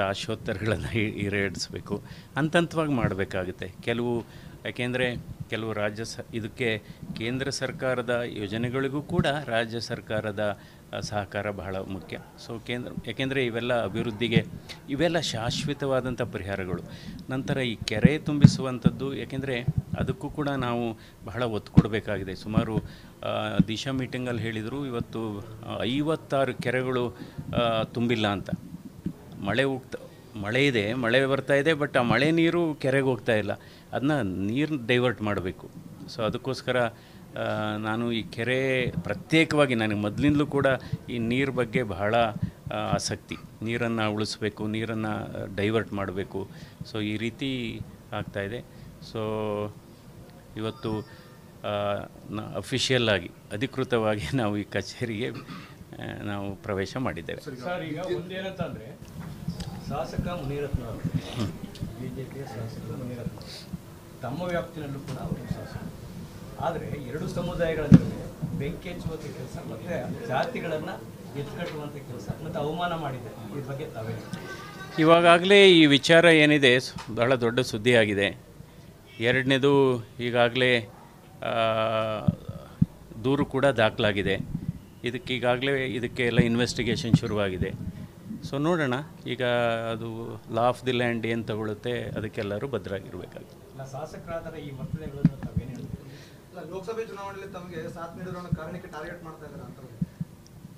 ಆಶೋತ್ತರಗಳನ್ನು ಈಡೇರಿಸಬೇಕು, ಹಂತವಾಗಿ ಮಾಡಬೇಕಾಗುತ್ತೆ. ಯಾಕೆಂದರೆ ಕೆಲವು ಇದಕ್ಕೆ ಕೇಂದ್ರ ಸರ್ಕಾರದ ಯೋಜನೆಗಳಿಗೂ ಕೂಡ ರಾಜ್ಯ ಸರ್ಕಾರದ ಸಹಕಾರ ಬಹಳ ಮುಖ್ಯ. ಯಾಕೆಂದರೆ ಇವೆಲ್ಲ ಅಭಿವೃದ್ಧಿಗೆ ಇವೆಲ್ಲ ಶಾಶ್ವತವಾದಂಥ ಪರಿಹಾರಗಳು. ನಂತರ ಈ ಕೆರೆ ತುಂಬಿಸುವಂಥದ್ದು, ಯಾಕೆಂದರೆ ಅದಕ್ಕೂ ಕೂಡ ನಾವು ಬಹಳ ಒತ್ತು ಕೊಡಬೇಕಾಗಿದೆ. ಸುಮಾರು ದಿಶಾ ಮೀಟಿಂಗಲ್ಲಿ ಹೇಳಿದರು, ಇವತ್ತು 56 ಕೆರೆಗಳು ತುಂಬಿಲ್ಲ ಅಂತ. ಮಳೆ ಇದೆ, ಮಳೆ ಬರ್ತಾ ಇದೆ, ಬಟ್ ಆ ಮಳೆ ನೀರು ಕೆರೆಗೆ ಹೋಗ್ತಾ ಇಲ್ಲ. ಅದನ್ನ ನೀರು ಡೈವರ್ಟ್ ಮಾಡಬೇಕು. ಸೊ ಅದಕ್ಕೋಸ್ಕರ ನಾನು ಈ ಕೆರೆ ಪ್ರತ್ಯೇಕವಾಗಿ, ನನಗೆ ಮೊದಲಿಂದಲೂ ಕೂಡ ಈ ನೀರು ಬಗ್ಗೆ ಬಹಳ ಆಸಕ್ತಿ. ನೀರನ್ನು ಉಳಿಸ್ಬೇಕು, ನೀರನ್ನು ಡೈವರ್ಟ್ ಮಾಡಬೇಕು. ಸೊ ಈ ರೀತಿ ಆಗ್ತಾಯಿದೆ. ಸೊ ಇವತ್ತು ಅಫಿಷಿಯಲ್ ಆಗಿ ಅಧಿಕೃತವಾಗಿ ನಾವು ಈ ಕಚೇರಿಗೆ ನಾವು ಪ್ರವೇಶ ಮಾಡಿದ್ದೇವೆ. ಸರ್, ಈಗ ಒಂದೇನಂತಂದರೆ ಶಾಸಕ ಮುನಿರತ್ನ ಅವರು ಬಿಜೆಪಿಯ ಶಾಸಕ ಮುನಿರತ್ನ ತಮ್ಮ ವ್ಯಾಪ್ತಿನಲ್ಲೂ ಕೂಡ ಅವರು ಶಾಸಕ. ಆದರೆ ಎರಡು ಸಮುದಾಯಗಳ ನಡುವೆ ಬೆಂಕಿ ಹಚ್ಚುವಂಥ ಕೆಲಸ ಮತ್ತು ಜಾತಿಗಳನ್ನು ಎತ್ಕಟ್ಟುವಂಥ ಕೆಲಸ ಮತ್ತು ಅವಮಾನ ಮಾಡಿದೆ. ಈ ಬಗ್ಗೆ ತಾವೇ ಇವಾಗಲೇ ಈ ವಿಚಾರ ಏನಿದೆ ಬಹಳ ದೊಡ್ಡ ಸುದ್ದಿಯಾಗಿದೆ. ಎರಡನೇದು, ಈಗಾಗಲೇ ದೂರು ಕೂಡ ದಾಖಲಾಗಿದೆ. ಇದಕ್ಕೆಲ್ಲ ಇನ್ವೆಸ್ಟಿಗೇಷನ್ ಶುರುವಾಗಿದೆ. ಸೊ ನೋಡೋಣ, ಈಗ ಅದು ಲಾ ಆಫ್ ದಿ ಲ್ಯಾಂಡ್ ಏನು ತಗೊಳುತ್ತೆ, ಅದಕ್ಕೆಲ್ಲರೂ ಭದ್ರಾಗಿರಬೇಕಾಗುತ್ತೆ. ಶಾಸಕರಾದರೆ ಈ ವರ್ತನೆಗಳನ್ನು ತಾವೇನು ಹೇಳ್ತೀವಿ? ಲೋಕಸಭೆ ಚುನಾವಣೆಯಲ್ಲಿ ತಮಗೆ ಸಾಥ್ ನೀಡಿರೋ ಕಾರಣಕ್ಕೆ ಟಾರ್ಗೆಟ್ ಮಾಡ್ತಾ ಇದ್ದಾರೆ ಅಂತ.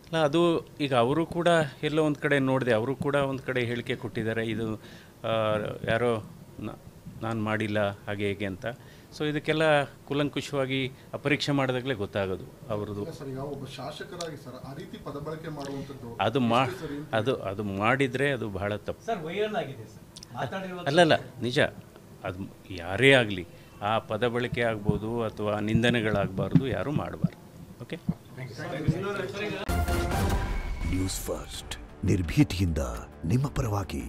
ಅಲ್ಲ, ಅದು ಈಗ ಅವರು ಕೂಡ ಎಲ್ಲೋ ಒಂದು ಕಡೆ ನೋಡಿದೆ, ಅವರು ಕೂಡ ಒಂದು ಕಡೆ ಹೇಳಿಕೆ ಕೊಟ್ಟಿದ್ದಾರೆ, ಇದು ಯಾರೋ ನಾನು ಮಾಡಿಲ್ಲ ಹಾಗೆ ಹೇಗೆ ಅಂತ. ಸೊ ಇದಕ್ಕೆಲ್ಲ ಕೂಲಂಕುಷವಾಗಿ ಪರೀಕ್ಷೆ ಮಾಡಿದಾಗಲೇ ಗೊತ್ತಾಗೋದು ಅವ್ರದ್ದು. ಒಬ್ಬ ಶಾಸಕರಾಗಿ ಸರ್ ಆ ರೀತಿ ಪದ ಬಳಕೆ ಮಾಡುವಂಥದ್ದು ಅದು ಮಾಡಿದರೆ ಅದು ಬಹಳ ತಪ್ಪು. ಸರ್, ವೈರಲ್ ಆಗಿದೆ ಸರ್. ಅಲ್ಲಲ್ಲ, ನಿಜ. ಅದು ಯಾರೇ ಆಗಲಿ ಆ ಪದ ಬಳಕೆ ಆಗ್ಬೋದು ಅಥವಾ ನಿಂದನೆಗಳಾಗಬಾರ್ದು, ಯಾರೂ ಮಾಡಬಾರ್ದು. ಓಕೆ. ನ್ಯೂಸ್ ಫಸ್ಟ್, ನಿರ್ಭೀತಿಯಿಂದ ನಿಮ್ಮ ಪರವಾಗಿ.